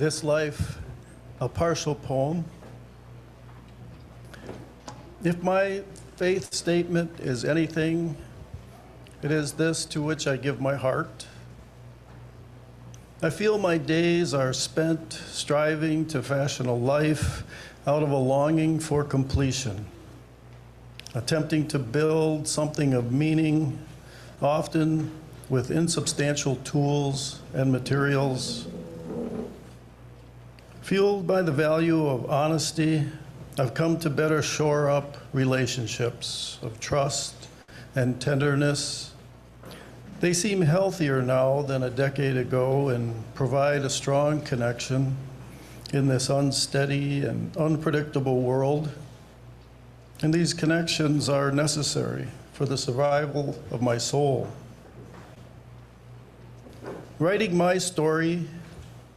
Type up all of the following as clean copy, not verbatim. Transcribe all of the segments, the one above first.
This Life, a partial poem. If my faith statement is anything, it is this to which I give my heart. I feel my days are spent striving to fashion a life out of a longing for completion, attempting to build something of meaning, often with insubstantial tools and materials. Fueled by the value of honesty, I've come to better shore up relationships of trust and tenderness. They seem healthier now than a decade ago and provide a strong connection in this unsteady and unpredictable world. And these connections are necessary for the survival of my soul. Writing my story,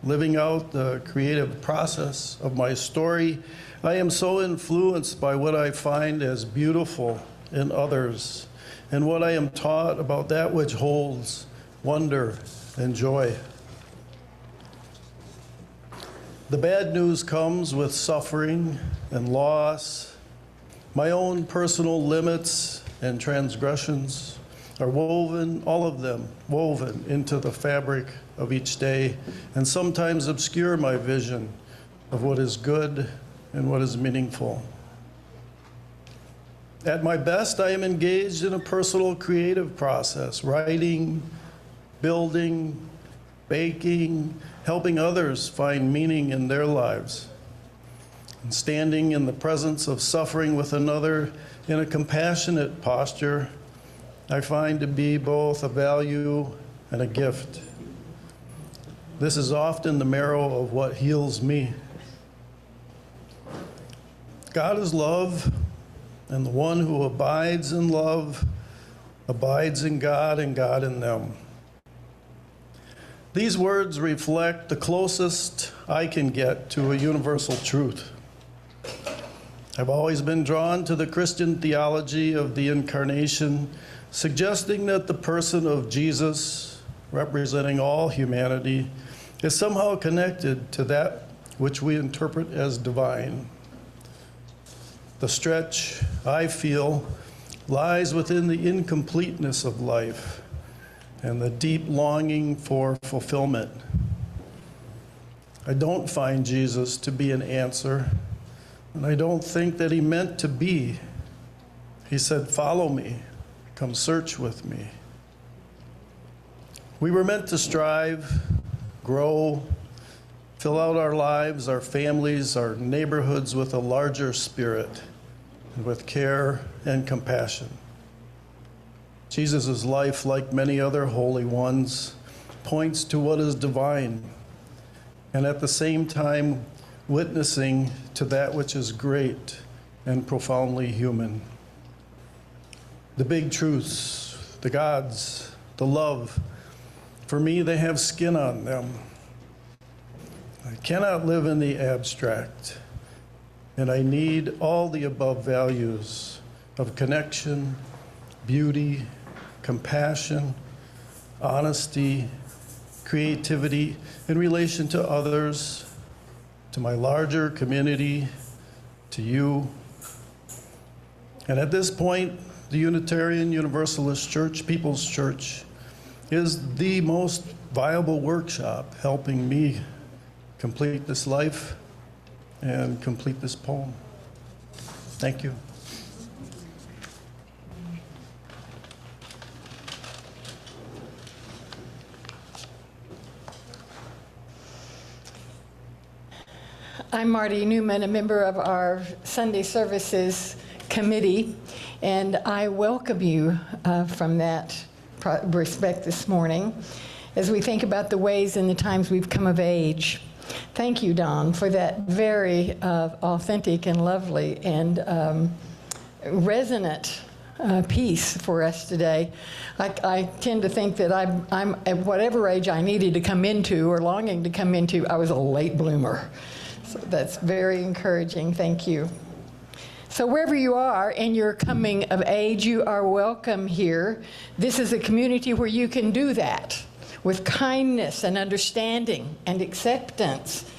living out the creative process of my story, I am so influenced by what I find as beautiful in others and what I am taught about that which holds wonder and joy. The bad news comes with suffering and loss. My own personal limits and transgressions are woven, all of them woven into the fabric of each day, and sometimes obscure my vision of what is good and what is meaningful. At my best, I am engaged in a personal creative process, writing, building, baking, helping others find meaning in their lives, and standing in the presence of suffering with another in a compassionate posture, I find to be both a value and a gift. This is often the marrow of what heals me. God is love, and the one who abides in love abides in God and God in them. These words reflect the closest I can get to a universal truth. I've always been drawn to the Christian theology of the incarnation, suggesting that the person of Jesus, representing all humanity, is somehow connected to that which we interpret as divine. The stretch, I feel, lies within the incompleteness of life and the deep longing for fulfillment. I don't find Jesus to be an answer, and I don't think that he meant to be. He said, "Follow me, come search with me." We were meant to strive, grow, fill out our lives, our families, our neighborhoods with a larger spirit, and with care and compassion. Jesus' life, like many other holy ones, points to what is divine, and at the same time, witnessing to that which is great and profoundly human. The big truths, the gods, the love, for me, they have skin on them. I cannot live in the abstract, and I need all the above values of connection, beauty, compassion, honesty, creativity in relation to others, to my larger community, to you. And at this point, the Unitarian Universalist Church, People's Church, is the most viable workshop helping me complete this life and complete this poem. Thank you. I'm Marty Newman, a member of our Sunday Services Committee, and I welcome you from that respect this morning as we think about the ways and the times we've come of age. Thank you, Don, for that very authentic and lovely and resonant piece for us today. I tend to think that I'm at whatever age I needed to come into or longing to come into, I was a late bloomer. So that's very encouraging. Thank you. So wherever you are in your coming of age, you are welcome here. This is a community where you can do that, with kindness and understanding and acceptance.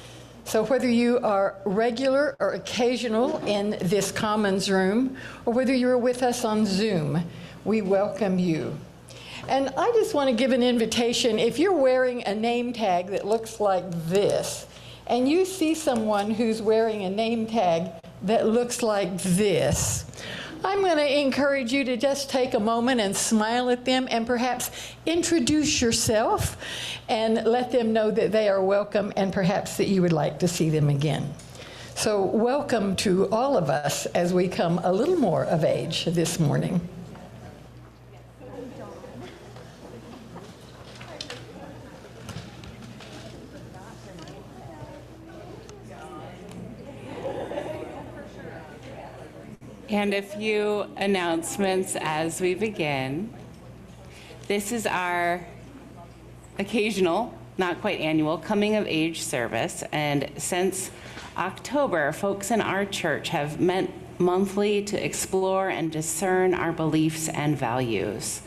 So whether you are regular or occasional in this Commons room, or whether you're with us on Zoom, we welcome you. And I just want to give an invitation. If you're wearing a name tag that looks like this, and you see someone who's wearing a name tag that looks like this, I'm going to encourage you to just take a moment and smile at them and perhaps introduce yourself and let them know that they are welcome and perhaps that you would like to see them again. So welcome to all of us as we come a little more of age this morning. And a few announcements as we begin. This is our occasional, not quite annual, coming of age service. And since October, folks in our church have met monthly to explore and discern our beliefs and values.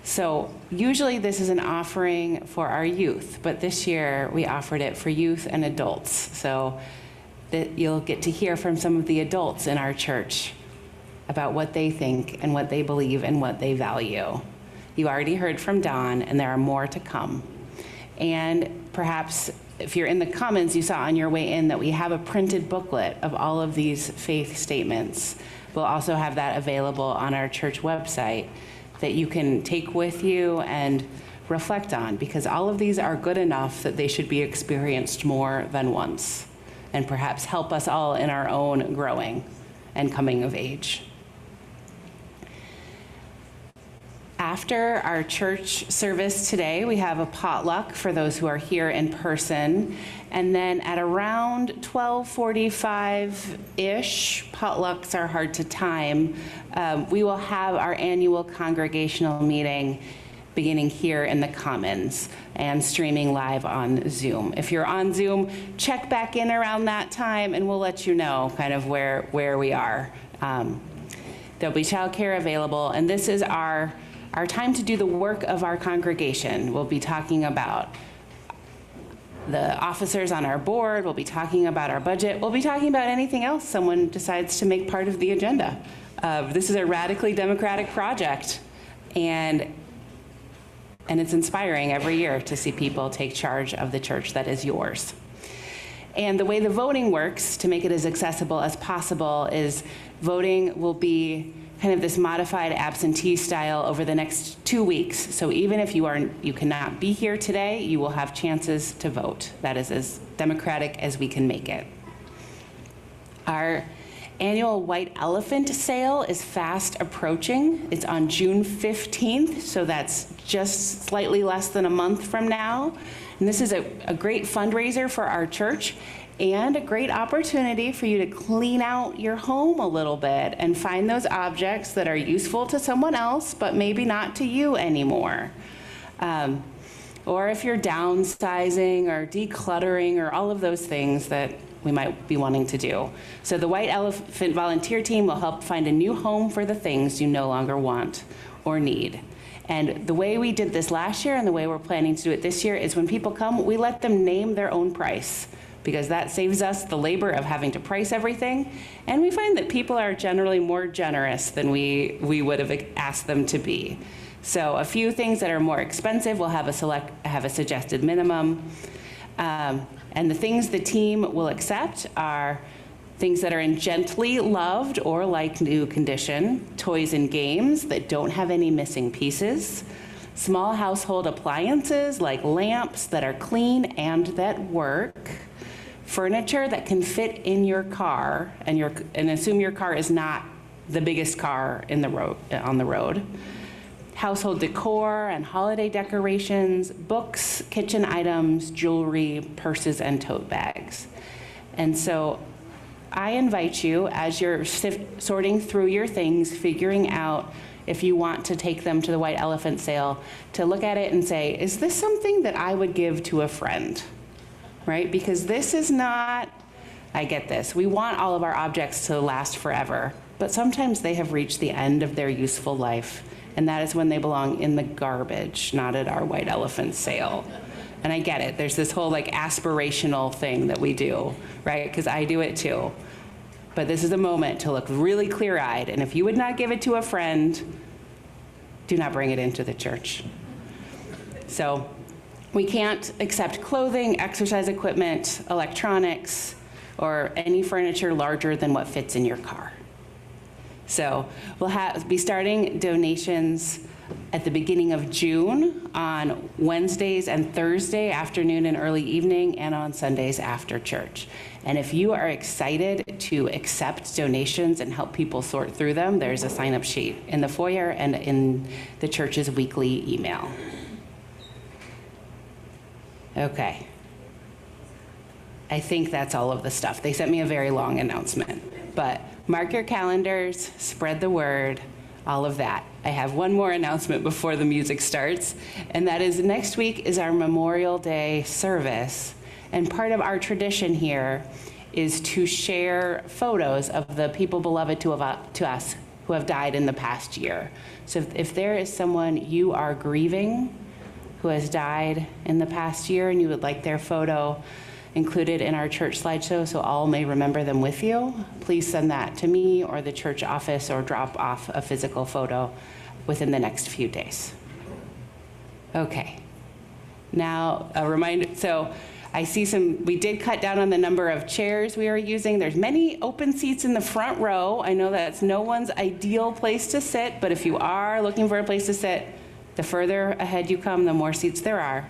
So usually this is an offering for our youth, but this year we offered it for youth and adults. So that you'll get to hear from some of the adults in our church about what they think and what they believe and what they value. You already heard from Don, and there are more to come. And perhaps if you're in the Commons, you saw on your way in that we have a printed booklet of all of these faith statements. We'll also have that available on our church website that you can take with you and reflect on, because all of these are good enough that they should be experienced more than once, and perhaps help us all in our own growing and coming of age. After our church service today, we have a potluck for those who are here in person. And then at around 12:45-ish, potlucks are hard to time, we will have our annual congregational meeting beginning here in the Commons and streaming live on Zoom. If you're on Zoom, check back in around that time and we'll let you know kind of where we are. There'll be childcare available, and this is our time to do the work of our congregation. We'll be talking about the officers on our board, we'll be talking about our budget, we'll be talking about anything else someone decides to make part of the agenda. This is a radically democratic project, and it's inspiring every year to see people take charge of the church that is yours. And the way the voting works, to make it as accessible as possible, is voting will be kind of this modified absentee style over the next 2 weeks. So even if you cannot be here today, you will have chances to vote. That is as democratic as we can make it. Our annual White Elephant sale is fast approaching. It's on June 15th, so that's just slightly less than a month from now. And this is a great fundraiser for our church, and a great opportunity for you to clean out your home a little bit and find those objects that are useful to someone else, but maybe not to you anymore. Or if you're downsizing or decluttering or all of those things that we might be wanting to do. So the White Elephant volunteer team will help find a new home for the things you no longer want or need. And the way we did this last year and the way we're planning to do it this year is when people come, we let them name their own price, because that saves us the labor of having to price everything. And we find that people are generally more generous than we would have asked them to be. So a few things that are more expensive will have a suggested minimum. And the things the team will accept are things that are in gently loved or like new condition, toys and games that don't have any missing pieces, small household appliances like lamps that are clean and that work, furniture that can fit in your car, and assume your car is not the biggest car on the road, household decor and holiday decorations, books, kitchen items, jewelry, purses, and tote bags. And so I invite you, as you're sorting through your things, figuring out if you want to take them to the White Elephant sale, to look at it and say, is this something that I would give to a friend? Right? Because this is not, I get this, we want all of our objects to last forever, but sometimes they have reached the end of their useful life And that is when they belong in the garbage, not at our white elephant sale. And I get it. There's this whole like aspirational thing that we do, right? Because I do it too. But this is a moment to look really clear-eyed. And if you would not give it to a friend, do not bring it into the church. So we can't accept clothing, exercise equipment, electronics, or any furniture larger than what fits in your car. So we'll be starting donations at the beginning of June on Wednesdays and Thursday afternoon and early evening, and on Sundays after church. And if you are excited to accept donations and help people sort through them, there's a sign-up sheet in the foyer and in the church's weekly email. Okay. I think that's all of the stuff. They sent me a very long announcement, but mark your calendars, spread the word, all of that. I have one more announcement before the music starts, and that is next week is our Memorial Day service. And part of our tradition here is to share photos of the people beloved to us who have died in the past year. So if there is someone you are grieving who has died in the past year and you would like their photo included in our church slideshow so all may remember them with you, please send that to me or the church office or drop off a physical photo within the next few days. Okay. Now, a reminder, so I see we did cut down on the number of chairs we are using. There's many open seats in the front row. I know that's no one's ideal place to sit, but if you are looking for a place to sit, the further ahead you come, the more seats there are.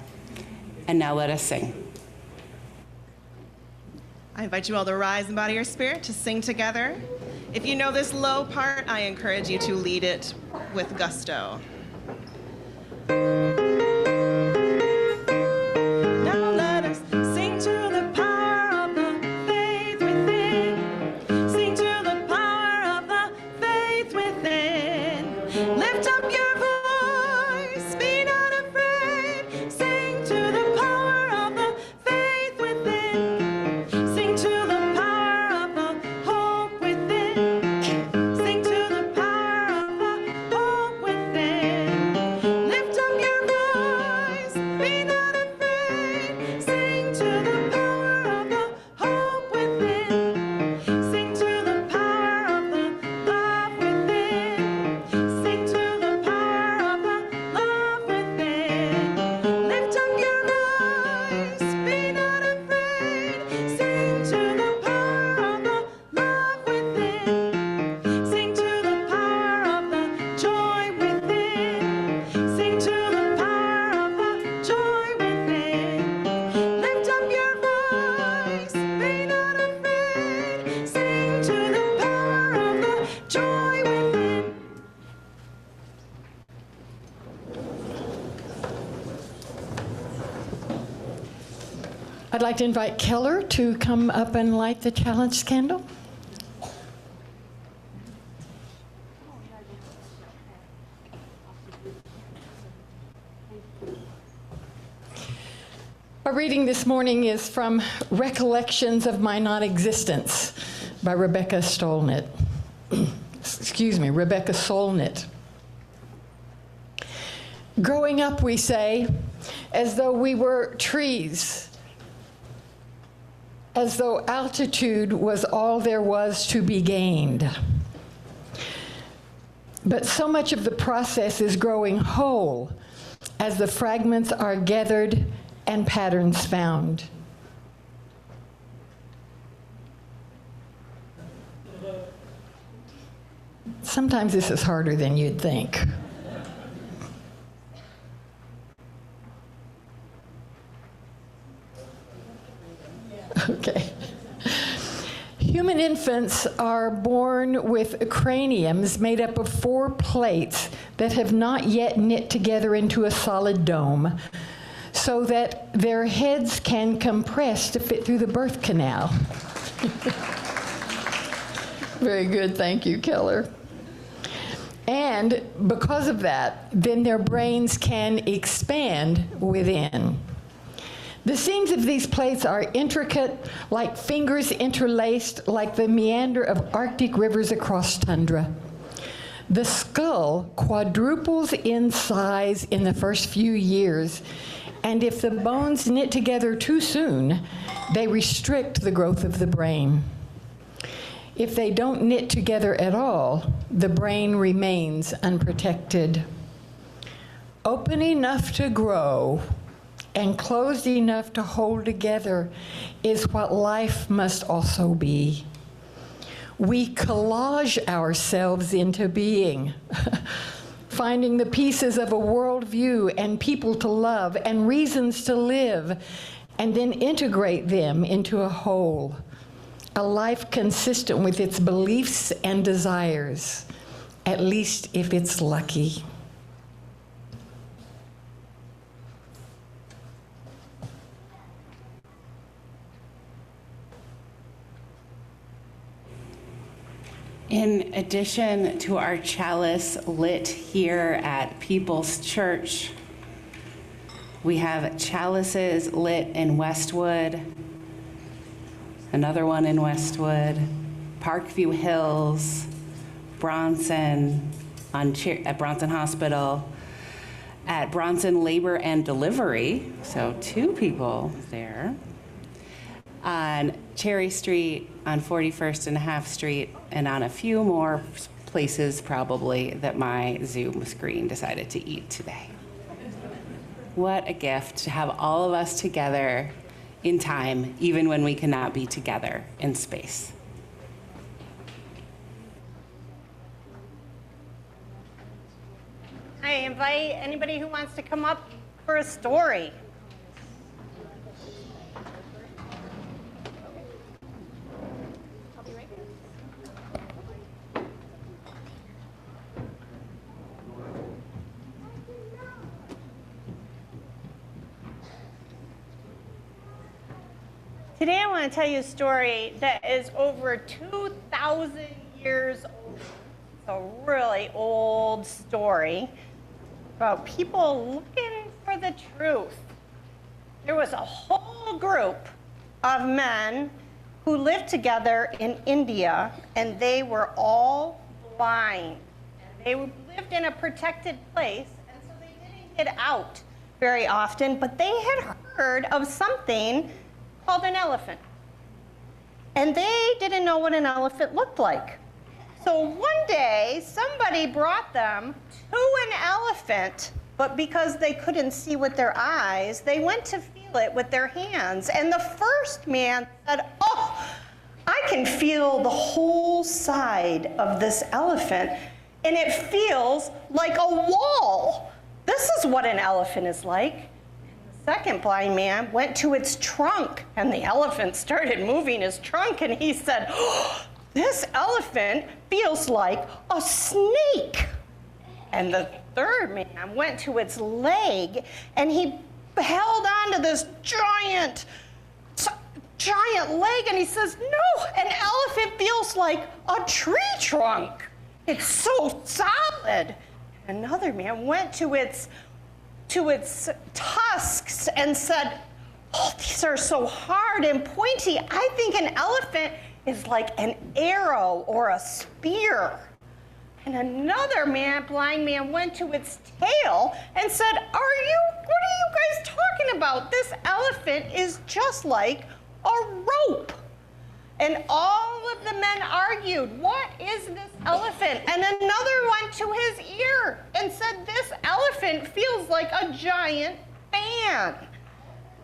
And now let us sing. I invite you all to rise in body or spirit to sing together. If you know this low part, I encourage you to lead it with gusto. Now let us sing to the power of the faith within. Sing to the power of the faith within. Lift up your voice, be not afraid. Sing to the power of the faith within. Sing to the power of the hope within. Sing to the power of the hope within. Lift up your voice, be not afraid. Sing to the power of the hope within. Sing to the power of the love within. Sing to the power of the love within. Lift up your voice, be not afraid. Sing to the power of the love within. Sing to the power of the joy within. Sing to the power of the joy within. Lift up your voice, be not afraid. Sing to the power of the joy within. I'd like to invite Keller to come up and light the challenge candle. Our reading this morning is from Recollections of My Non-Existence by Rebecca Solnit. Rebecca Solnit. Growing up, we say, as though we were trees, as though altitude was all there was to be gained. But so much of the process is growing whole as the fragments are gathered and patterns found. Sometimes this is harder than you'd think. Okay. Human infants are born with craniums made up of 4 plates that have not yet knit together into a solid dome, so that their heads can compress to fit through the birth canal. Very good, thank you, Keller. And because of that, then their brains can expand within. The seams of these plates are intricate, like fingers interlaced, like the meander of Arctic rivers across tundra. The skull quadruples in size in the first few years, and if the bones knit together too soon, they restrict the growth of the brain. If they don't knit together at all, the brain remains unprotected. Open enough to grow and closed enough to hold together is what life must also be. We collage ourselves into being, finding the pieces of a worldview and people to love and reasons to live, and then integrate them into a whole, a life consistent with its beliefs and desires, at least if it's lucky. In addition to our chalice lit here at People's Church, we have chalices lit in Westwood, another one in Westwood, Parkview Hills, Bronson, at Bronson Hospital, at Bronson Labor and Delivery, so 2 people there, on Cherry Street, on 41st and Half Street, and on a few more places probably that my Zoom screen decided to eat today. What a gift to have all of us together in time, even when we cannot be together in space. I invite anybody who wants to come up for a story. Today I want to tell you a story that is over 2,000 years old. It's a really old story about people looking for the truth. There was a whole group of men who lived together in India, and they were all blind. And they lived in a protected place, and so they didn't get out very often, but they had heard of something called an elephant. And they didn't know what an elephant looked like. So one day, somebody brought them to an elephant, but because they couldn't see with their eyes, they went to feel it with their hands. And the first man said, "Oh, I can feel the whole side of this elephant, and it feels like a wall. This is what an elephant is like." Second blind man went to its trunk, and the elephant started moving his trunk, and he said, "Oh, this elephant feels like a snake." And the third man went to its leg, and he held on to this giant leg, and he says, "No, an elephant feels like a tree trunk. It's so solid." Another man went to its tusks and said, "Oh, these are so hard and pointy. I think an elephant is like an arrow or a spear." And another blind man went to its tail and said, what are you guys talking about? This elephant is just like a rope." And all of the men argued, "What is this elephant?" And another went to his ear and said, "This elephant feels like a giant fan."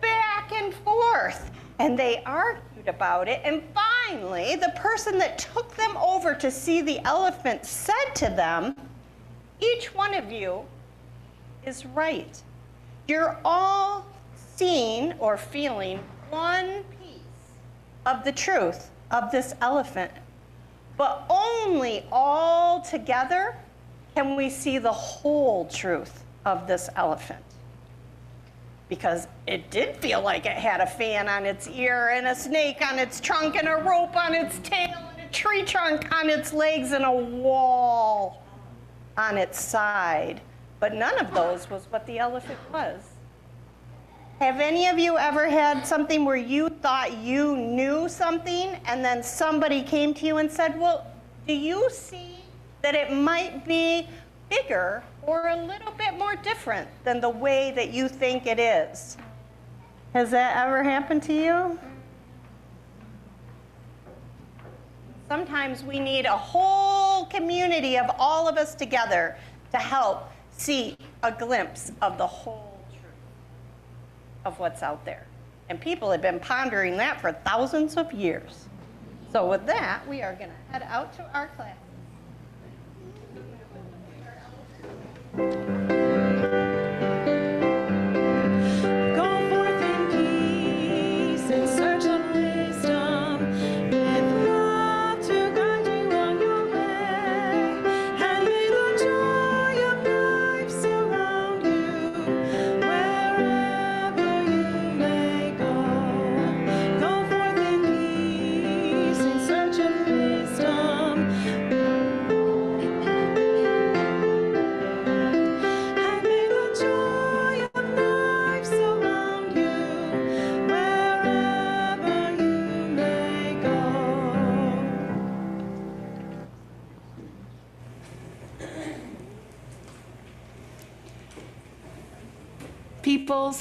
Back and forth. And they argued about it. And finally, the person that took them over to see the elephant said to them, "Each one of you is right. You're all seeing or feeling one piece of the truth of this elephant, but only all together can we see the whole truth of this elephant." Because it did feel like it had a fan on its ear, and a snake on its trunk, and a rope on its tail, and a tree trunk on its legs, and a wall on its side. But none of those was what the elephant was. Have any of you ever had something where you thought you knew something, and then somebody came to you and said, "Well, do you see that it might be bigger or a little bit more different than the way that you think it is. Has that ever happened to you? Sometimes we need a whole community of all of us together to help see a glimpse of the whole truth of what's out there. And people have been pondering that for thousands of years. So with that, we are going to head out to our class. Go forth in peace in search of wisdom, with love to guide you on your way, and may the joy of life surround you wherever you may go. Go forth in peace in search of wisdom. And may the joy of life surround you wherever you may go.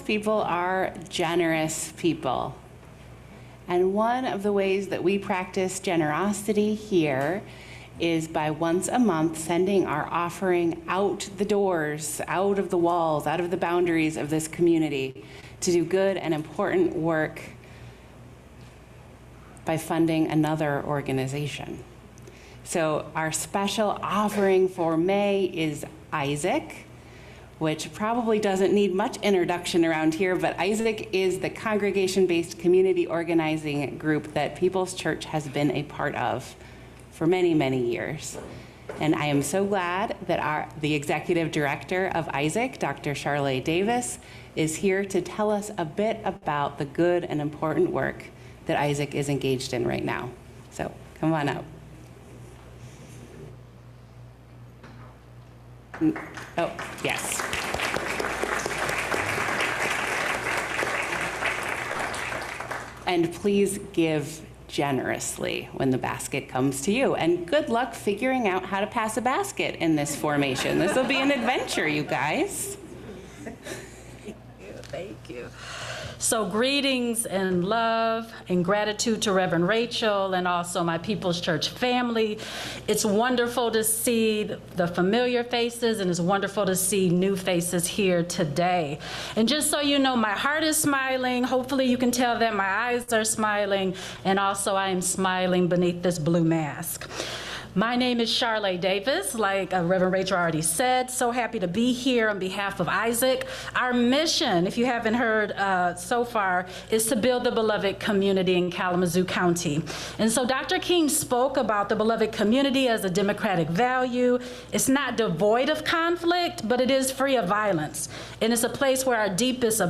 People are generous people. And one of the ways that we practice generosity here is by once a month sending our offering out the doors, out of the walls, out of the boundaries of this community to do good and important work by funding another organization. So our special offering for May is Isaac, which probably doesn't need much introduction around here, but Isaac is the congregation-based community organizing group that People's Church has been a part of for many, many years. And I am so glad that the executive director of Isaac, Dr. Charlotte Davis, is here to tell us a bit about the good and important work that Isaac is engaged in right now. So come on up. Oh, yes. And please give generously when the basket comes to you. And good luck figuring out how to pass a basket in this formation. This will be an adventure, you guys. Thank you. So greetings and love and gratitude to Reverend Rachel and also my People's Church family. It's wonderful to see the familiar faces, and it's wonderful to see new faces here today. And just so you know, my heart is smiling. Hopefully you can tell that my eyes are smiling, and also I am smiling beneath this blue mask. My name is Charlotte Davis, like Reverend Rachel already said. So happy to be here on behalf of Isaac. Our mission, if you haven't heard so far, is to build the beloved community in Kalamazoo County. And so Dr. King spoke about the beloved community as a democratic value. It's not devoid of conflict, but it is free of violence. And it's a place where our deepest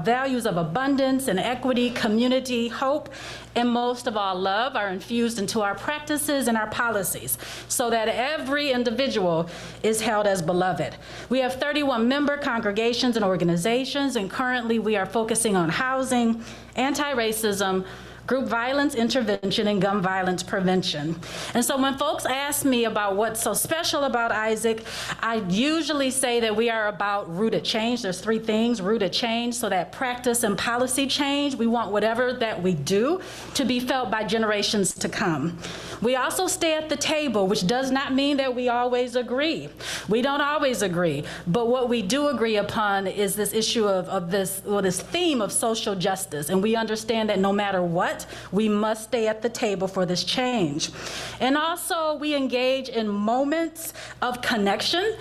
values of abundance and equity, community, hope, and most of all, love are infused into our practices and our policies so that every individual is held as beloved. We have 31 member congregations and organizations, and currently we are focusing on housing, anti-racism, group violence intervention, and gun violence prevention. And so when folks ask me about what's so special about Isaac, I usually say that we are about rooted change. There's three things: rooted change, so that practice and policy change. We want whatever that we do to be felt by generations to come. We also stay at the table, which does not mean that we always agree. We don't always agree, but what we do agree upon is this issue of this theme of social justice, and we understand that no matter what, we must stay at the table for this change. And also, we engage in moments of connection,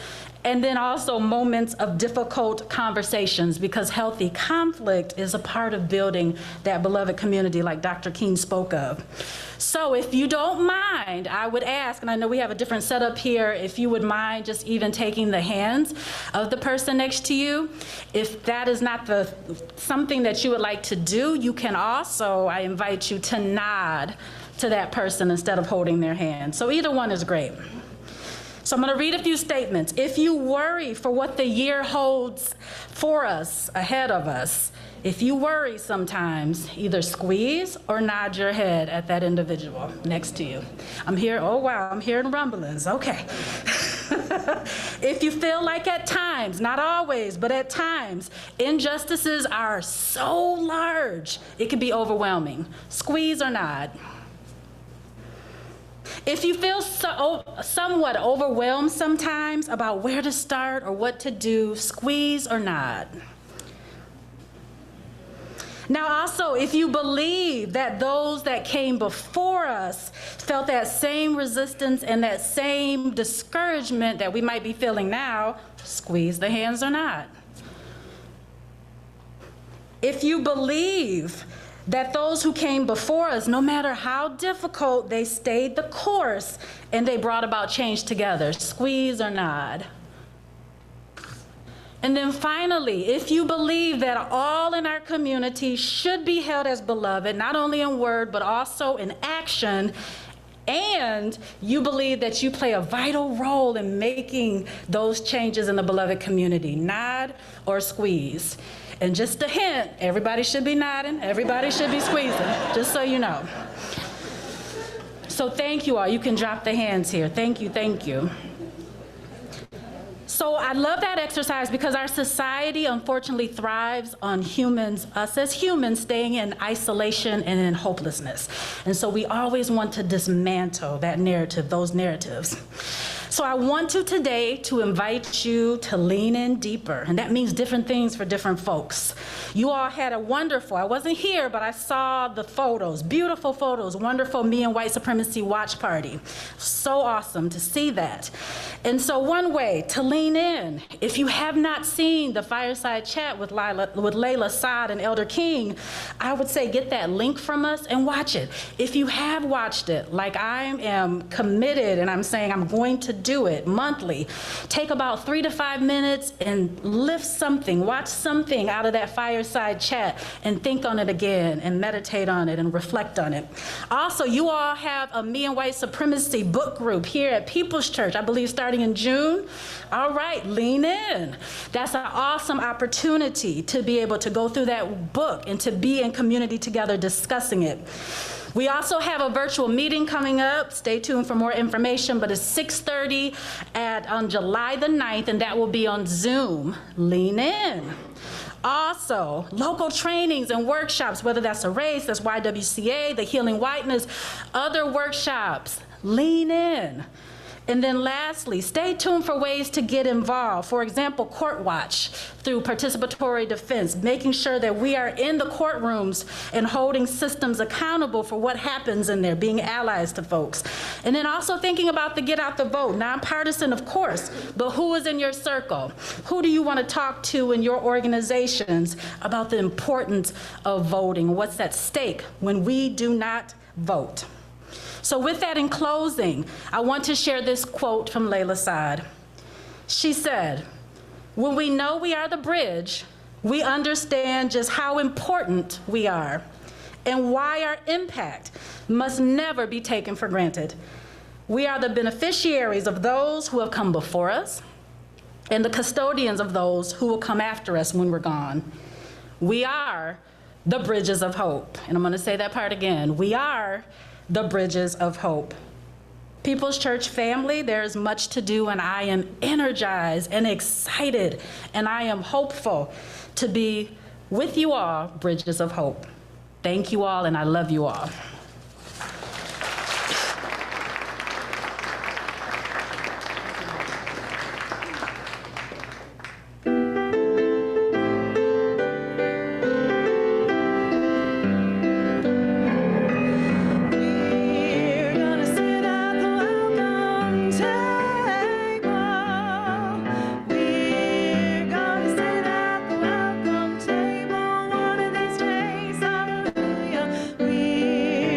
and then also moments of difficult conversations, because healthy conflict is a part of building that beloved community like Dr. King spoke of. So if you don't mind, I would ask, and I know we have a different setup here, if you would mind just even taking the hands of the person next to you. If that is not something that you would like to do, you can also, I invite you to nod to that person instead of holding their hand. So either one is great. So I'm going to read a few statements. If you worry for what the year holds for us, ahead of us, if you worry sometimes, either squeeze or nod your head at that individual next to you. I'm here, oh wow, I'm hearing rumblings, okay. If you feel like at times, not always, but at times, injustices are so large, it can be overwhelming. Squeeze or nod. If you feel somewhat overwhelmed sometimes about where to start or what to do, squeeze or nod. Now also, if you believe that those that came before us felt that same resistance and that same discouragement that we might be feeling now, squeeze the hands or nod. If you believe that those who came before us, no matter how difficult, they stayed the course and they brought about change together, squeeze or nod. And then finally, if you believe that all in our community should be held as beloved, not only in word, but also in action, and you believe that you play a vital role in making those changes in the beloved community, nod or squeeze. And just a hint, everybody should be nodding, everybody should be squeezing, just so you know. So thank you all. You can drop the hands here. Thank you, thank you. So I love that exercise because our society unfortunately thrives on humans, us as humans, staying in isolation and in hopelessness. And so we always want to dismantle that narrative, those narratives. So I want to today to invite you to lean in deeper, and that means different things for different folks. You all had a wonderful, I wasn't here, but I saw the photos, beautiful photos, wonderful Me and White Supremacy watch party. So awesome to see that. And so one way to lean in, if you have not seen the fireside chat with Layla Saad and Elder King, I would say get that link from us and watch it. If you have watched it, like I am committed and I'm saying I'm going to do it monthly, take about 3 to 5 minutes and lift something, watch something out of that fireside chat and think on it again and meditate on it and reflect on it. Also, you all have a Me and White Supremacy book group here at People's Church, I believe starting in June. All right, lean in. That's an awesome opportunity to be able to go through that book and to be in community together discussing it. We also have a virtual meeting coming up. Stay tuned for more information, but it's 6:30 on July the 9th, and that will be on Zoom. Lean in. Also, local trainings and workshops, whether that's a race, that's YWCA, the Healing Whiteness, other workshops. Lean in. And then lastly, stay tuned for ways to get involved. For example, Court Watch through participatory defense, making sure that we are in the courtrooms and holding systems accountable for what happens in there, being allies to folks. And then also thinking about the Get Out the Vote, nonpartisan of course, but who is in your circle? Who do you want to talk to in your organizations about the importance of voting? What's at stake when we do not vote? So with that, in closing, I want to share this quote from Layla Saad. She said, "When we know we are the bridge, we understand just how important we are and why our impact must never be taken for granted. We are the beneficiaries of those who have come before us and the custodians of those who will come after us when we're gone. We are the bridges of hope." And I'm going to say that part again. We are the bridges of hope. People's Church family, there is much to do, and I am energized and excited, and I am hopeful to be with you all, bridges of hope. Thank you all, and I love you all. We're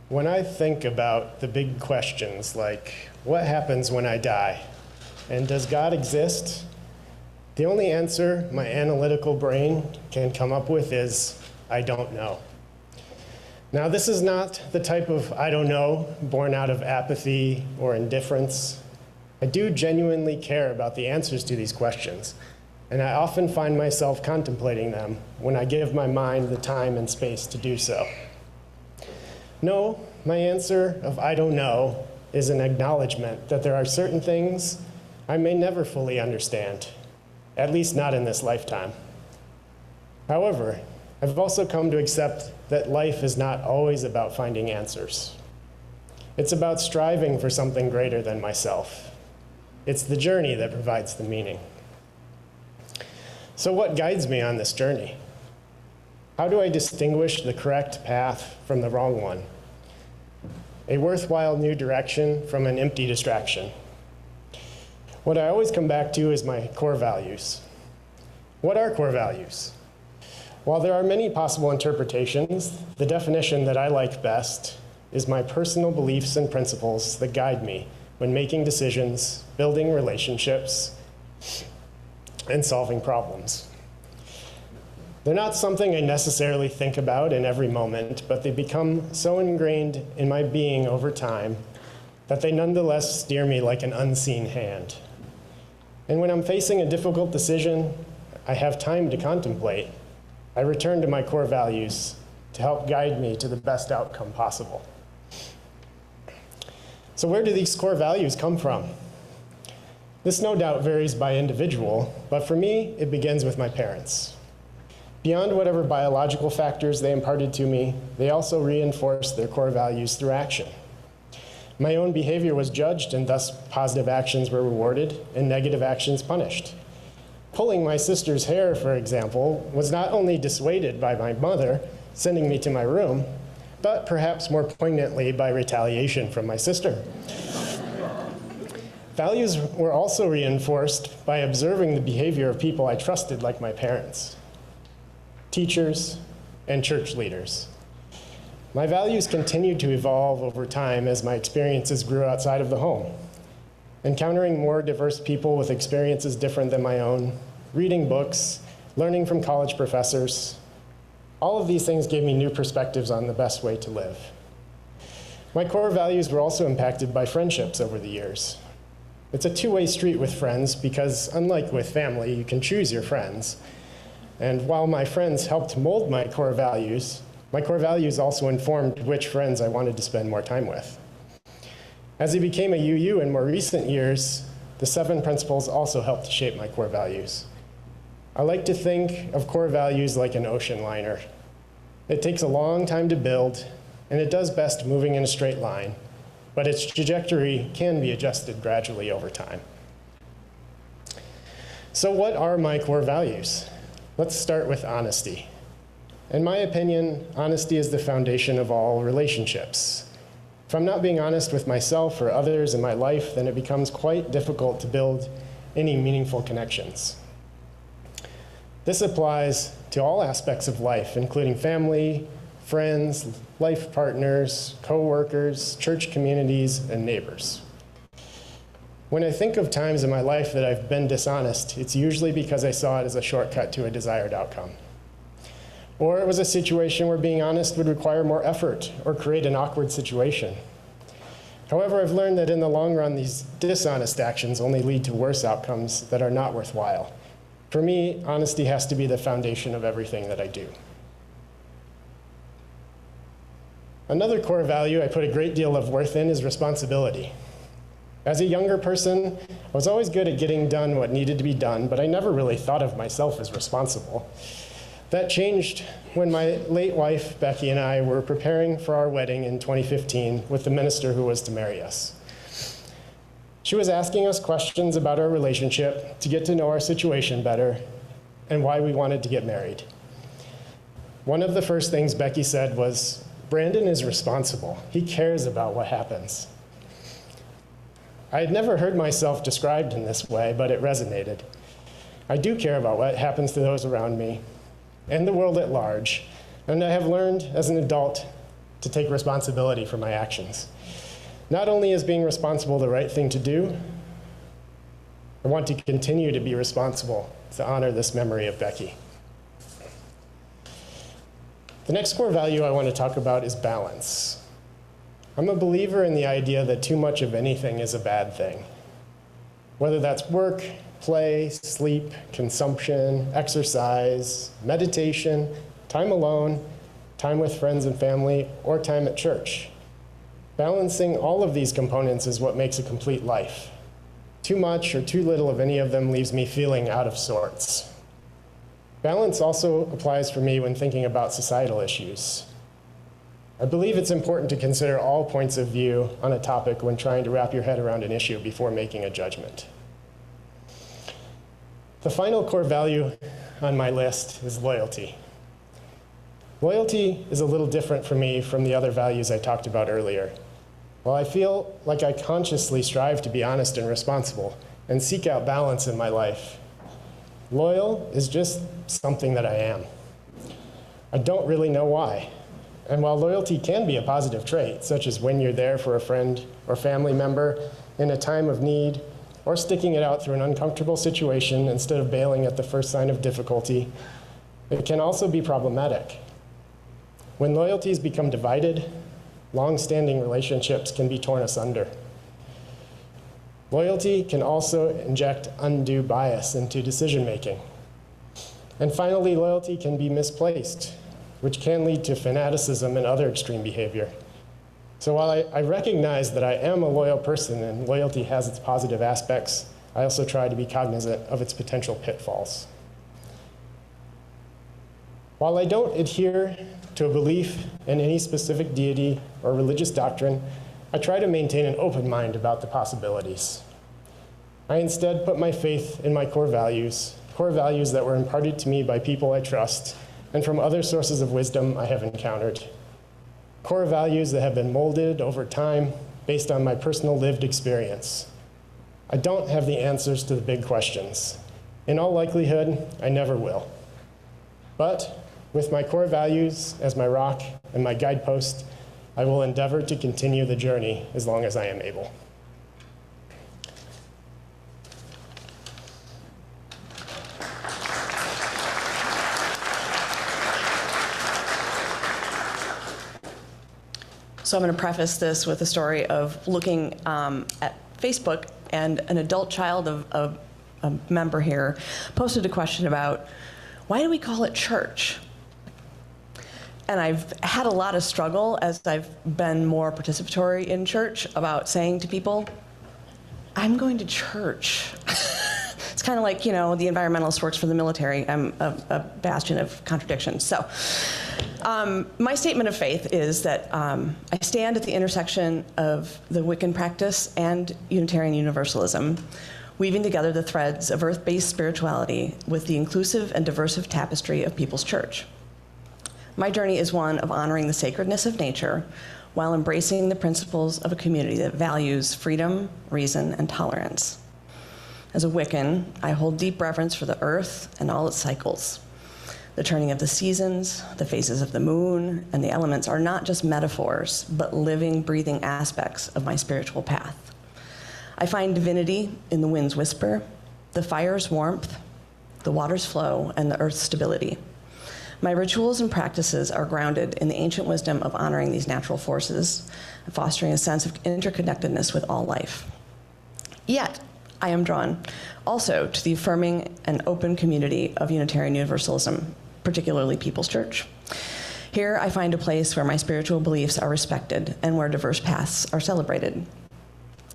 When I think about the big questions like, what happens when I die? And does God exist? The only answer my analytical brain can come up with is, I don't know. Now, this is not the type of I don't know born out of apathy or indifference. I do genuinely care about the answers to these questions, and I often find myself contemplating them when I give my mind the time and space to do so. No, my answer of I don't know is an acknowledgement that there are certain things I may never fully understand, at least not in this lifetime. However, I've also come to accept that life is not always about finding answers. It's about striving for something greater than myself. It's the journey that provides the meaning. So what guides me on this journey? How do I distinguish the correct path from the wrong one? A worthwhile new direction from an empty distraction. What I always come back to is my core values. What are core values? While there are many possible interpretations, the definition that I like best is my personal beliefs and principles that guide me when making decisions, building relationships, and solving problems. They're not something I necessarily think about in every moment, but they become so ingrained in my being over time that they nonetheless steer me like an unseen hand. And when I'm facing a difficult decision, I have time to contemplate. I return to my core values to help guide me to the best outcome possible. So where do these core values come from? This no doubt varies by individual, but for me, it begins with my parents. Beyond whatever biological factors they imparted to me, they also reinforced their core values through action. My own behavior was judged, and thus positive actions were rewarded and negative actions punished. Pulling my sister's hair, for example, was not only dissuaded by my mother, sending me to my room, but perhaps more poignantly by retaliation from my sister. Values were also reinforced by observing the behavior of people I trusted, like my parents, teachers, and church leaders. My values continued to evolve over time as my experiences grew outside of the home. Encountering more diverse people with experiences different than my own, reading books, learning from college professors, all of these things gave me new perspectives on the best way to live. My core values were also impacted by friendships over the years. It's a two-way street with friends because, unlike with family, you can choose your friends. And while my friends helped mold my core values also informed which friends I wanted to spend more time with. As I became a UU in more recent years, the 7 principles also helped to shape my core values. I like to think of core values like an ocean liner. It takes a long time to build, and it does best moving in a straight line, but its trajectory can be adjusted gradually over time. So what are my core values? Let's start with honesty. In my opinion, honesty is the foundation of all relationships. If I'm not being honest with myself or others in my life, then it becomes quite difficult to build any meaningful connections. This applies to all aspects of life, including family, friends, life partners, co-workers, church communities, and neighbors. When I think of times in my life that I've been dishonest, it's usually because I saw it as a shortcut to a desired outcome. Or it was a situation where being honest would require more effort or create an awkward situation. However, I've learned that in the long run, these dishonest actions only lead to worse outcomes that are not worthwhile. For me, honesty has to be the foundation of everything that I do. Another core value I put a great deal of worth in is responsibility. As a younger person, I was always good at getting done what needed to be done, but I never really thought of myself as responsible. That changed when my late wife, Becky, and I were preparing for our wedding in 2015 with the minister who was to marry us. She was asking us questions about our relationship to get to know our situation better and why we wanted to get married. One of the first things Becky said was, "Brandon is responsible. He cares about what happens." I had never heard myself described in this way, but it resonated. I do care about what happens to those around me and the world at large, and I have learned as an adult to take responsibility for my actions. Not only is being responsible the right thing to do, I want to continue to be responsible to honor this memory of Becky. The next core value I want to talk about is balance. I'm a believer in the idea that too much of anything is a bad thing. Whether that's work, play, sleep, consumption, exercise, meditation, time alone, time with friends and family, or time at church. Balancing all of these components is what makes a complete life. Too much or too little of any of them leaves me feeling out of sorts. Balance also applies for me when thinking about societal issues. I believe it's important to consider all points of view on a topic when trying to wrap your head around an issue before making a judgment. The final core value on my list is loyalty. Loyalty is a little different for me from the other values I talked about earlier. While I feel like I consciously strive to be honest and responsible and seek out balance in my life, loyal is just something that I am. I don't really know why. And while loyalty can be a positive trait, such as when you're there for a friend or family member in a time of need, or sticking it out through an uncomfortable situation instead of bailing at the first sign of difficulty, it can also be problematic. When loyalties become divided, long-standing relationships can be torn asunder. Loyalty can also inject undue bias into decision-making. And finally, loyalty can be misplaced, which can lead to fanaticism and other extreme behavior. So while I recognize that I am a loyal person and loyalty has its positive aspects, I also try to be cognizant of its potential pitfalls. While I don't adhere to a belief in any specific deity or religious doctrine, I try to maintain an open mind about the possibilities. I instead put my faith in my core values that were imparted to me by people I trust and from other sources of wisdom I have encountered. Core values that have been molded over time based on my personal lived experience. I don't have the answers to the big questions. In all likelihood, I never will. But with my core values as my rock and my guidepost, I will endeavor to continue the journey as long as I am able. So I'm going to preface this with a story of looking at Facebook, and an adult child of a member here posted a question about, why do we call it church? And I've had a lot of struggle as I've been more participatory in church about saying to people, I'm going to church. It's kind of like, the environmentalist works for the military. I'm a bastion of contradictions. So my statement of faith is that I stand at the intersection of the Wiccan practice and Unitarian Universalism, weaving together the threads of earth-based spirituality with the inclusive and diverse tapestry of People's Church. My journey is one of honoring the sacredness of nature while embracing the principles of a community that values freedom, reason, and tolerance. As a Wiccan, I hold deep reverence for the earth and all its cycles. The turning of the seasons, the phases of the moon, and the elements are not just metaphors, but living, breathing aspects of my spiritual path. I find divinity in the wind's whisper, the fire's warmth, the water's flow, and the earth's stability. My rituals and practices are grounded in the ancient wisdom of honoring these natural forces, and fostering a sense of interconnectedness with all life. Yet, I am drawn also to the affirming and open community of Unitarian Universalism, particularly People's Church. Here, I find a place where my spiritual beliefs are respected and where diverse paths are celebrated.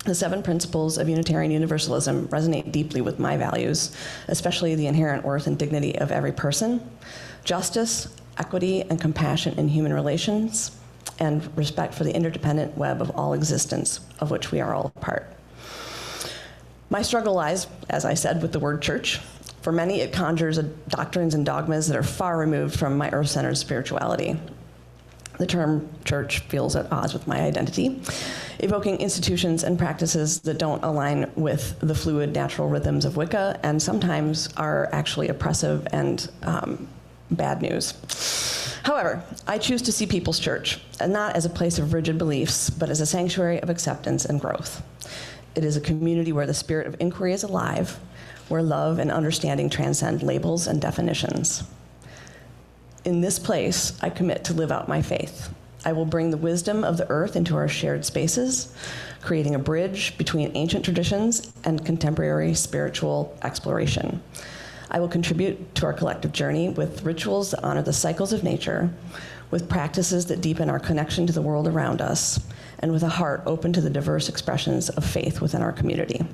The 7 principles of Unitarian Universalism resonate deeply with my values, especially the inherent worth and dignity of every person, justice, equity, and compassion in human relations, and respect for the interdependent web of all existence, of which we are all a part. My struggle lies, as I said, with the word church. For many, it conjures doctrines and dogmas that are far removed from my earth-centered spirituality. The term church feels at odds with my identity, evoking institutions and practices that don't align with the fluid natural rhythms of Wicca, and sometimes are actually oppressive and bad news. However, I choose to see People's Church, and not as a place of rigid beliefs, but as a sanctuary of acceptance and growth. It is a community where the spirit of inquiry is alive, where love and understanding transcend labels and definitions. In this place, I commit to live out my faith. I will bring the wisdom of the earth into our shared spaces, creating a bridge between ancient traditions and contemporary spiritual exploration. I will contribute to our collective journey with rituals that honor the cycles of nature, with practices that deepen our connection to the world around us, and with a heart open to the diverse expressions of faith within our community.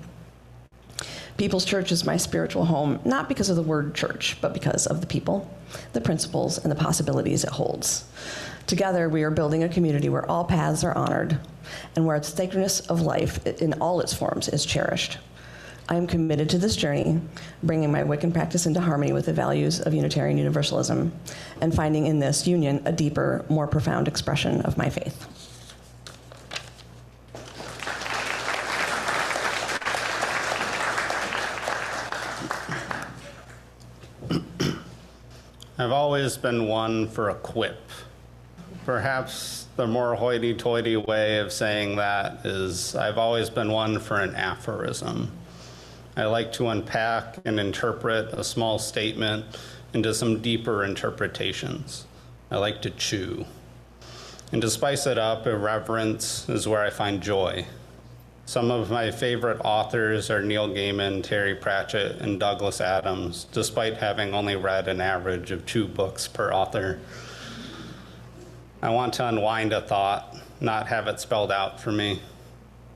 People's Church is my spiritual home, not because of the word church, but because of the people, the principles, and the possibilities it holds. Together, we are building a community where all paths are honored and where the sacredness of life in all its forms is cherished. I am committed to this journey, bringing my Wiccan practice into harmony with the values of Unitarian Universalism, and finding in this union a deeper, more profound expression of my faith. I've always been one for a quip. Perhaps the more hoity-toity way of saying that is I've always been one for an aphorism. I like to unpack and interpret a small statement into some deeper interpretations. I like to chew. And to spice it up, irreverence is where I find joy. Some of my favorite authors are Neil Gaiman, Terry Pratchett, and Douglas Adams, despite having only read an average of 2 books per author. I want to unwind a thought, not have it spelled out for me.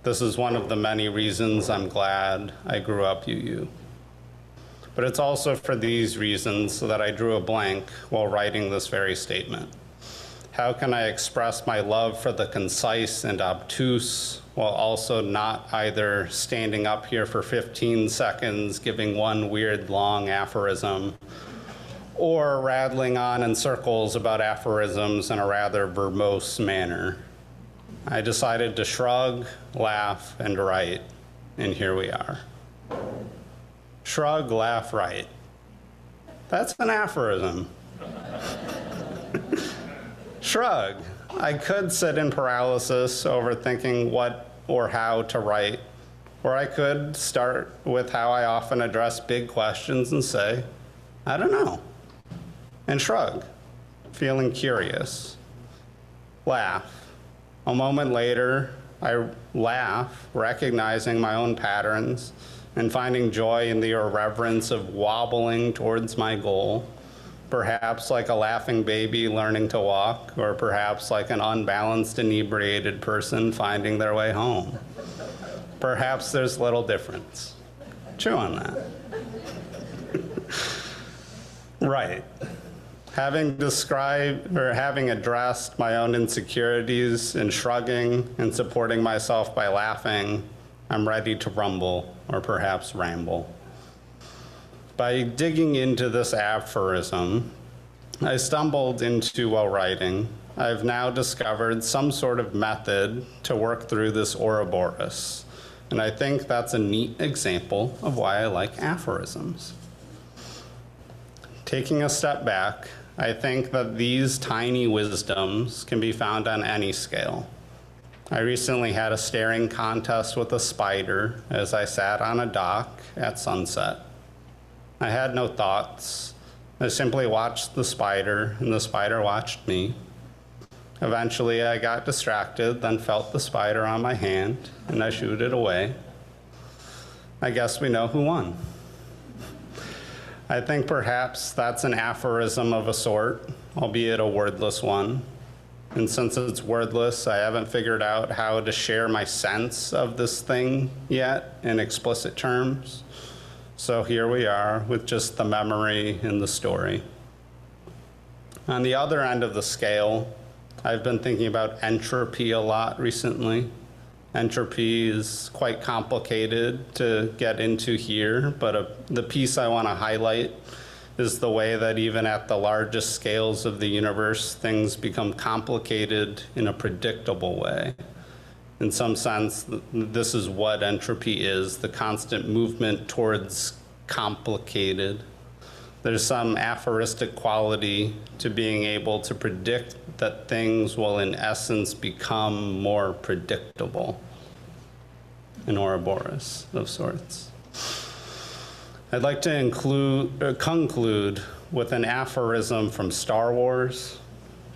This is one of the many reasons I'm glad I grew up UU. But it's also for these reasons that I drew a blank while writing this very statement. How can I express my love for the concise and obtuse while also not either standing up here for 15 seconds giving one weird long aphorism or rattling on in circles about aphorisms in a rather verbose manner? I decided to shrug, laugh, and write, and here we are. Shrug, laugh, write. That's an aphorism. Shrug. I could sit in paralysis overthinking what or how to write, or I could start with how I often address big questions and say, I don't know, and shrug, feeling curious. Laugh. A moment later, I laugh, recognizing my own patterns and finding joy in the irreverence of wobbling towards my goal, perhaps like a laughing baby learning to walk, or perhaps like an unbalanced, inebriated person finding their way home. Perhaps there's little difference. Chew on that. Right. Having addressed my own insecurities and shrugging and supporting myself by laughing, I'm ready to rumble or perhaps ramble. By digging into this aphorism, I stumbled into while writing. I've now discovered some sort of method to work through this Ouroboros, and I think that's a neat example of why I like aphorisms. Taking a step back, I think that these tiny wisdoms can be found on any scale. I recently had a staring contest with a spider as I sat on a dock at sunset. I had no thoughts. I simply watched the spider, and the spider watched me. Eventually, I got distracted, then felt the spider on my hand, and I shooed it away. I guess we know who won. I think perhaps that's an aphorism of a sort, albeit a wordless one. And since it's wordless, I haven't figured out how to share my sense of this thing yet in explicit terms. So here we are with just the memory and the story. On the other end of the scale, I've been thinking about entropy a lot recently. Entropy is quite complicated to get into here, but the piece I want to highlight is the way that even at the largest scales of the universe, things become complicated in a predictable way. In some sense, this is what entropy is, the constant movement towards complicated. There's some aphoristic quality to being able to predict that things will in essence become more predictable. An Ouroboros of sorts. I'd like to conclude with an aphorism from Star Wars.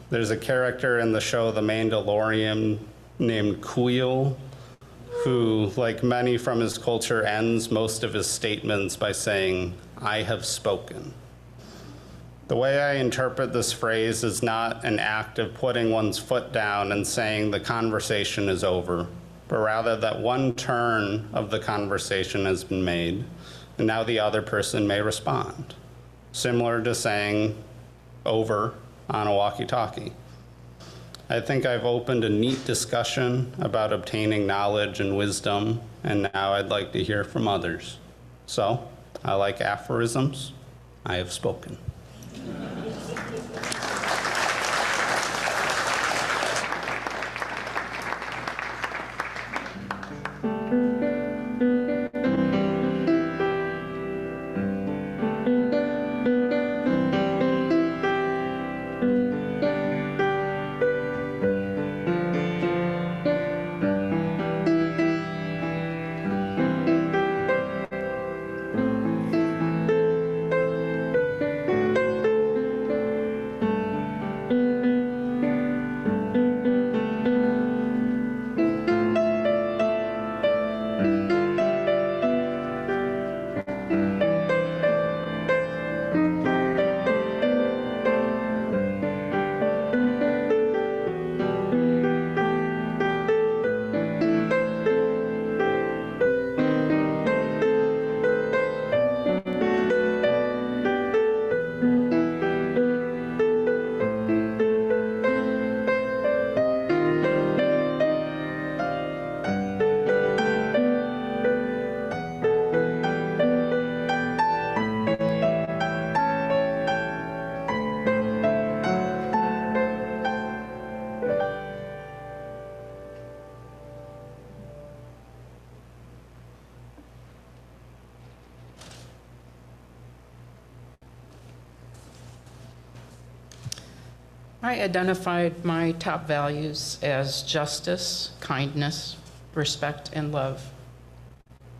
There's a character in the show The Mandalorian named Kuiil, who, like many from his culture, ends most of his statements by saying, "I have spoken." The way I interpret this phrase is not an act of putting one's foot down and saying the conversation is over, but rather that one turn of the conversation has been made, and now the other person may respond. Similar to saying over on a walkie-talkie. I think I've opened a neat discussion about obtaining knowledge and wisdom, and now I'd like to hear from others. So, I like aphorisms. I have spoken. I identified my top values as justice, kindness, respect, and love.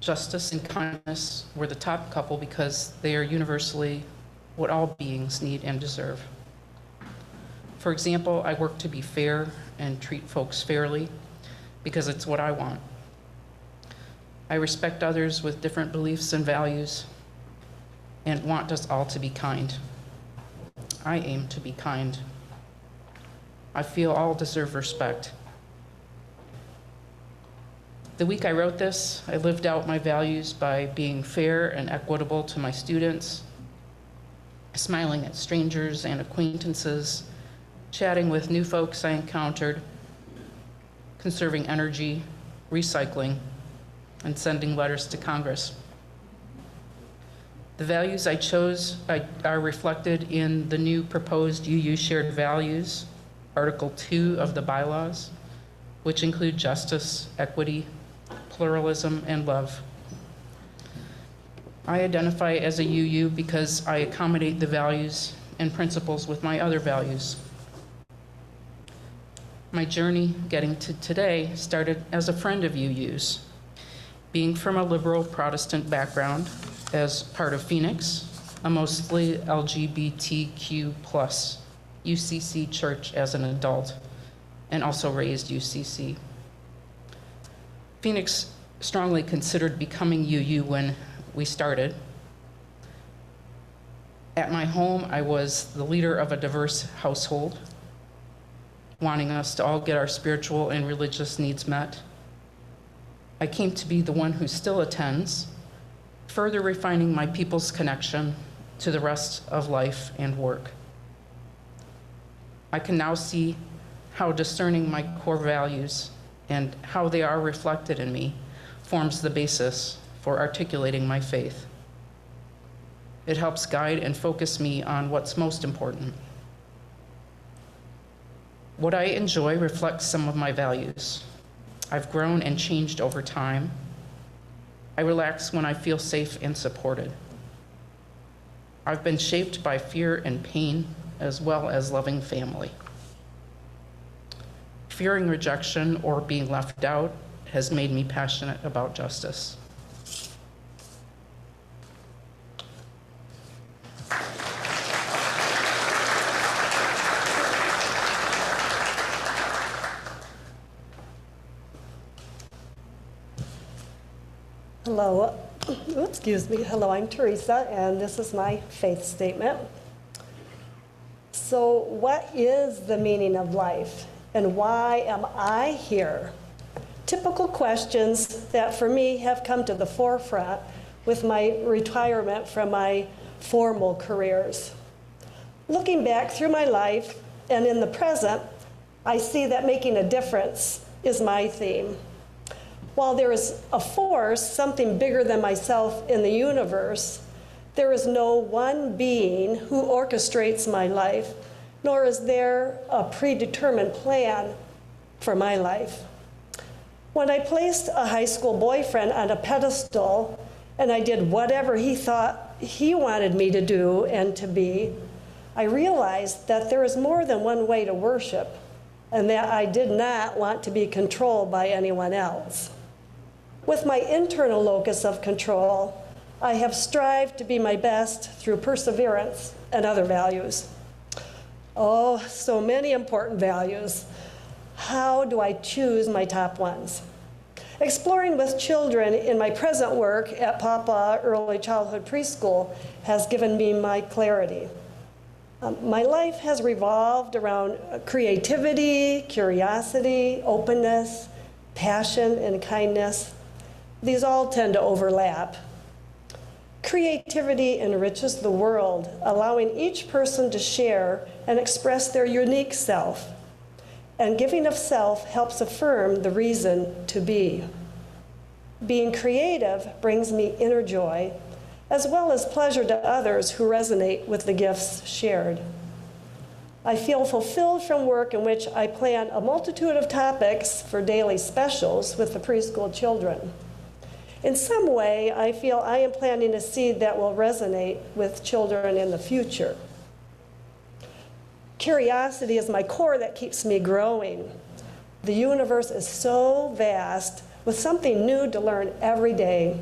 Justice and kindness were the top couple because they are universally what all beings need and deserve. For example, I work to be fair and treat folks fairly because it's what I want. I respect others with different beliefs and values and want us all to be kind. I aim to be kind. I feel all deserve respect. The week I wrote this, I lived out my values by being fair and equitable to my students, smiling at strangers and acquaintances, chatting with new folks I encountered, conserving energy, recycling, and sending letters to Congress. The values I chose are reflected in the new proposed UU Shared Values, Article 2 of the bylaws, which include justice, equity, pluralism, and love. I identify as a UU because I accommodate the values and principles with my other values. My journey getting to today started as a friend of UU's. Being from a liberal Protestant background as part of Phoenix, a mostly LGBTQ+ UCC church as an adult, and also raised UCC. Phoenix strongly considered becoming UU when we started. At my home, I was the leader of a diverse household, wanting us to all get our spiritual and religious needs met. I came to be the one who still attends, further refining my people's connection to the rest of life and work. I can now see how discerning my core values and how they are reflected in me forms the basis for articulating my faith. It helps guide and focus me on what's most important. What I enjoy reflects some of my values. I've grown and changed over time. I relax when I feel safe and supported. I've been shaped by fear and pain, as well as loving family. Fearing rejection or being left out has made me passionate about justice. Hello, excuse me. Hello, I'm Teresa, and this is my faith statement. So, what is the meaning of life, and why am I here? Typical questions that for me have come to the forefront with my retirement from my formal careers. Looking back through my life and in the present, I see that making a difference is my theme. While there is a force, something bigger than myself in the universe, there is no one being who orchestrates my life, nor is there a predetermined plan for my life. When I placed a high school boyfriend on a pedestal and I did whatever he thought he wanted me to do and to be, I realized that there is more than one way to worship, and that I did not want to be controlled by anyone else. With my internal locus of control, I have strived to be my best through perseverance and other values. Oh, so many important values. How do I choose my top ones? Exploring with children in my present work at Papa Early Childhood Preschool has given me my clarity. My life has revolved around creativity, curiosity, openness, passion, and kindness. These all tend to overlap. Creativity enriches the world, allowing each person to share and express their unique self. And giving of self helps affirm the reason to be. Being creative brings me inner joy, as well as pleasure to others who resonate with the gifts shared. I feel fulfilled from work in which I plan a multitude of topics for daily specials with the preschool children. In some way, I feel I am planting a seed that will resonate with children in the future. Curiosity is my core that keeps me growing. The universe is so vast, with something new to learn every day.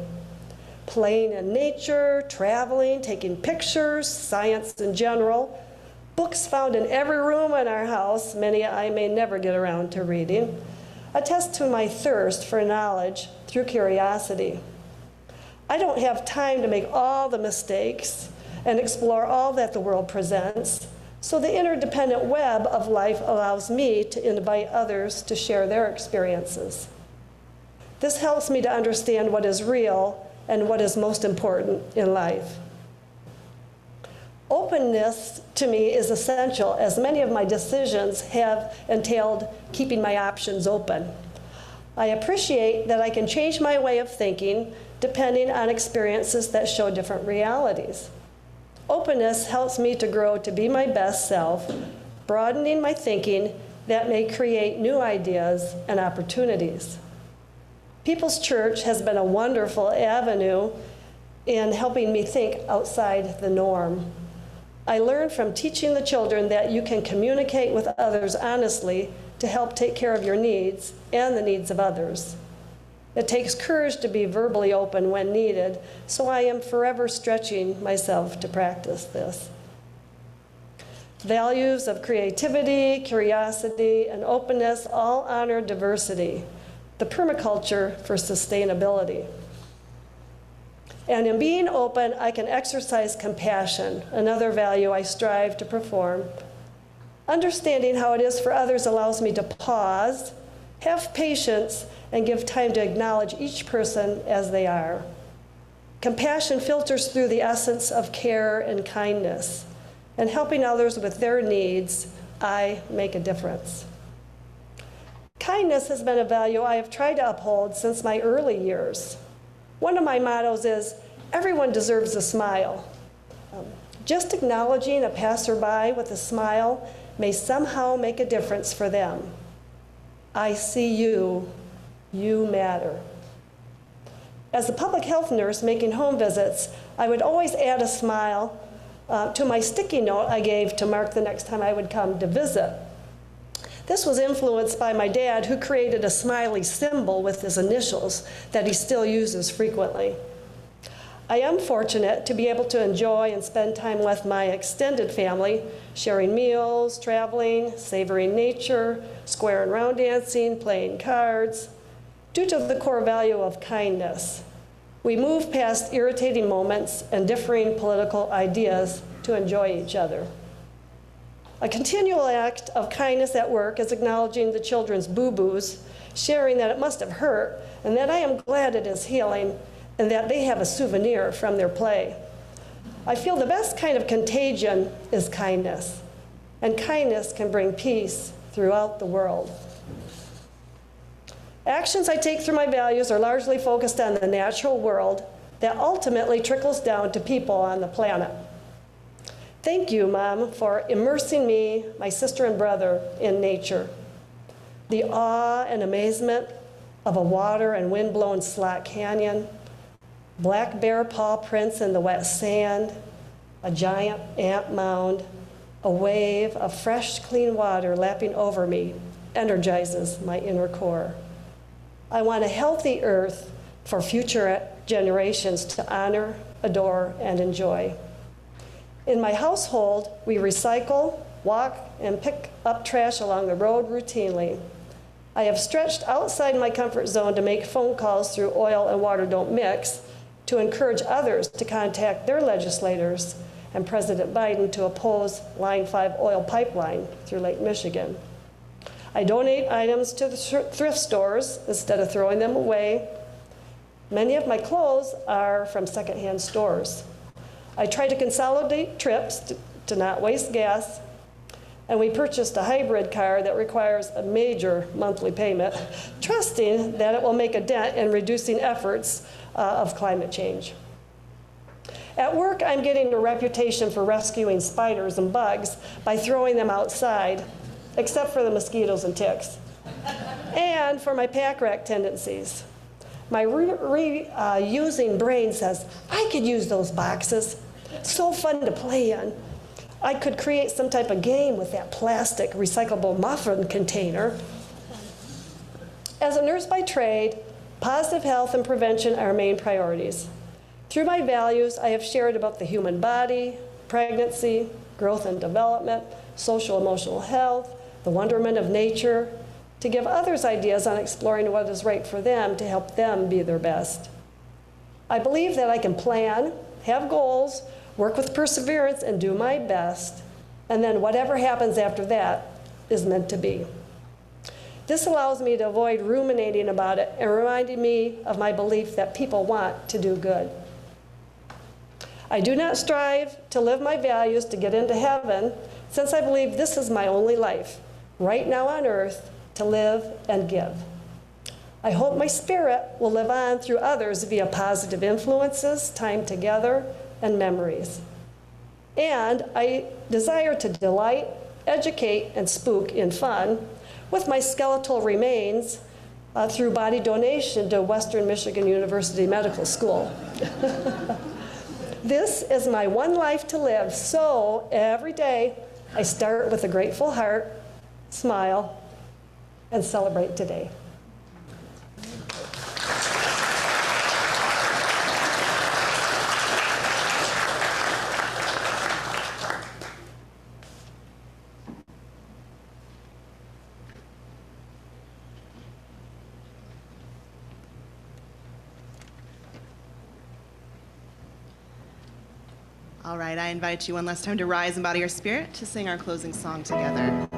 Playing in nature, traveling, taking pictures, science in general, books found in every room in our house, many I may never get around to reading, attest to my thirst for knowledge through curiosity. I don't have time to make all the mistakes and explore all that the world presents, so the interdependent web of life allows me to invite others to share their experiences. This helps me to understand what is real and what is most important in life. Openness to me is essential, as many of my decisions have entailed keeping my options open. I appreciate that I can change my way of thinking depending on experiences that show different realities. Openness helps me to grow to be my best self, broadening my thinking that may create new ideas and opportunities. People's Church has been a wonderful avenue in helping me think outside the norm. I learned from teaching the children that you can communicate with others honestly to help take care of your needs and the needs of others. It takes courage to be verbally open when needed, so I am forever stretching myself to practice this. Values of creativity, curiosity, and openness all honor diversity, the permaculture for sustainability. And in being open, I can exercise compassion, another value I strive to perform. Understanding how it is for others allows me to pause, have patience, and give time to acknowledge each person as they are. Compassion filters through the essence of care and kindness, and helping others with their needs, I make a difference. Kindness has been a value I have tried to uphold since my early years. One of my mottos is, everyone deserves a smile. Just acknowledging a passerby with a smile may somehow make a difference for them. I see you. You matter. As a public health nurse making home visits, I would always add a smile to my sticky note I gave to mark the next time I would come to visit. This was influenced by my dad, who created a smiley symbol with his initials that he still uses frequently. I am fortunate to be able to enjoy and spend time with my extended family, sharing meals, traveling, savoring nature, square and round dancing, playing cards, due to the core value of kindness. We move past irritating moments and differing political ideas to enjoy each other. A continual act of kindness at work is acknowledging the children's boo-boos, sharing that it must have hurt, and that I am glad it is healing, and that they have a souvenir from their play. I feel the best kind of contagion is kindness, and kindness can bring peace throughout the world. Actions I take through my values are largely focused on the natural world that ultimately trickles down to people on the planet. Thank you, Mom, for immersing me, my sister and brother, in nature. The awe and amazement of a water and wind-blown slack canyon, black bear paw prints in the wet sand, a giant ant mound, a wave of fresh, clean water lapping over me energizes my inner core. I want a healthy earth for future generations to honor, adore, and enjoy. In my household, we recycle, walk, and pick up trash along the road routinely. I have stretched outside my comfort zone to make phone calls through Oil and Water Don't Mix to encourage others to contact their legislators and President Biden to oppose Line 5 oil pipeline through Lake Michigan. I donate items to the thrift stores instead of throwing them away. Many of my clothes are from secondhand stores. I try to consolidate trips to not waste gas, and we purchased a hybrid car that requires a major monthly payment, trusting that it will make a dent in reducing efforts of climate change. At work, I'm getting a reputation for rescuing spiders and bugs by throwing them outside, except for the mosquitoes and ticks, and for my pack rat tendencies. My reusing brain says, I could use those boxes. So fun to play in. I could create some type of game with that plastic recyclable muffin container. As a nurse by trade, positive health and prevention are main priorities. Through my values, I have shared about the human body, pregnancy, growth and development, social emotional health, the wonderment of nature, to give others ideas on exploring what is right for them to help them be their best. I believe that I can plan, have goals, work with perseverance, and do my best, and then whatever happens after that is meant to be. This allows me to avoid ruminating about it and reminding me of my belief that people want to do good. I do not strive to live my values to get into heaven, since I believe this is my only life, right now on earth, to live and give. I hope my spirit will live on through others via positive influences, time together, and memories. And I desire to delight, educate, and spook in fun with my skeletal remains through body donation to Western Michigan University Medical School. This is my one life to live, so every day I start with a grateful heart, smile, and celebrate today. All right, I invite you one last time to rise in body or spirit to sing our closing song together.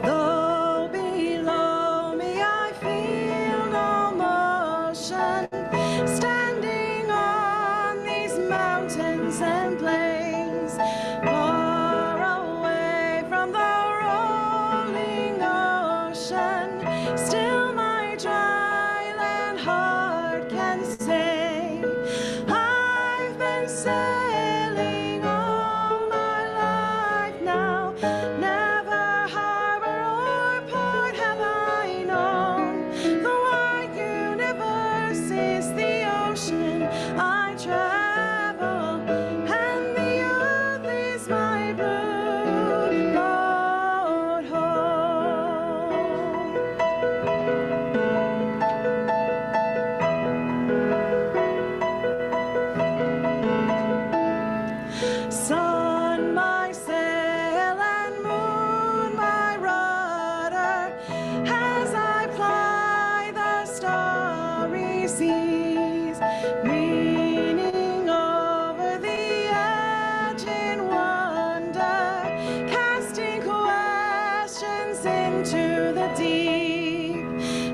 Though below me I feel no motion, standing on these mountains and plains, far away from the rolling ocean, still my dry land heart can ocean I travel, and the earth is my blue boat home. Sun, my sail, and moon, my rudder, as I ply the starry seas, leaning over the edge in wonder, casting questions into the deep,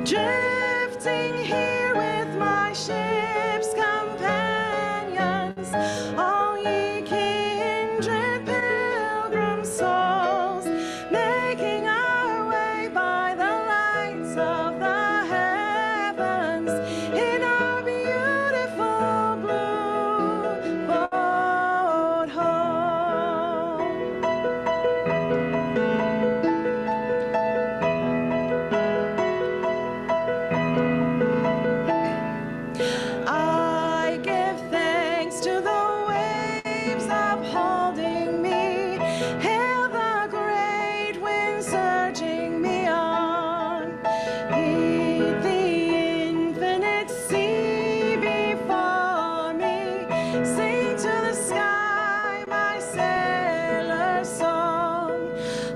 drifting here with my ship's companions, all ye kindred pilgrim souls, making our way by the lights of the heavens in our beautiful blue boat home. I give thanks to the waves upholding me, hail the great wind surging me on, heed the infinite sea before me, sing to the sky my sailor's song.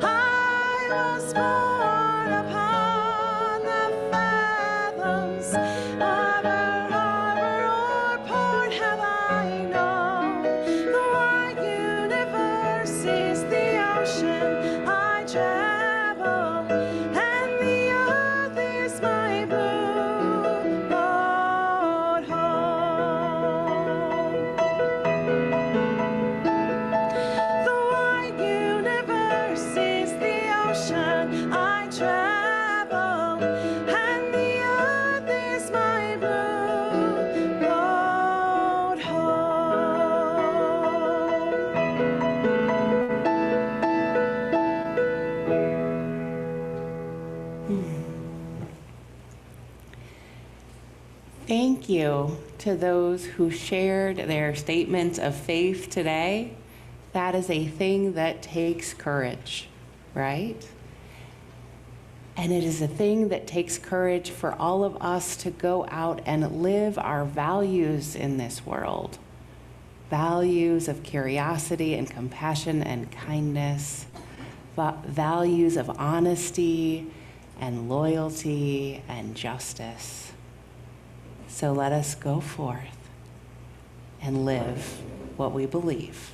I was born upon the fathoms, harbor, or port have I known. The wide universe is the ocean I travel, and the earth is my blue boat home. The wide universe is the ocean I travel, and the earth is my blue boat home. Thank you to those who shared their statements of faith today. That is a thing that takes courage, right? And it is a thing that takes courage for all of us to go out and live our values in this world. Values of curiosity and compassion and kindness, values of honesty and loyalty and justice. So let us go forth and live what we believe.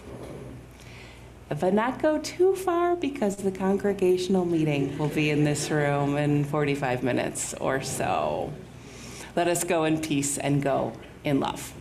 But not go too far, because the congregational meeting will be in this room in 45 minutes or so. Let us go in peace and go in love.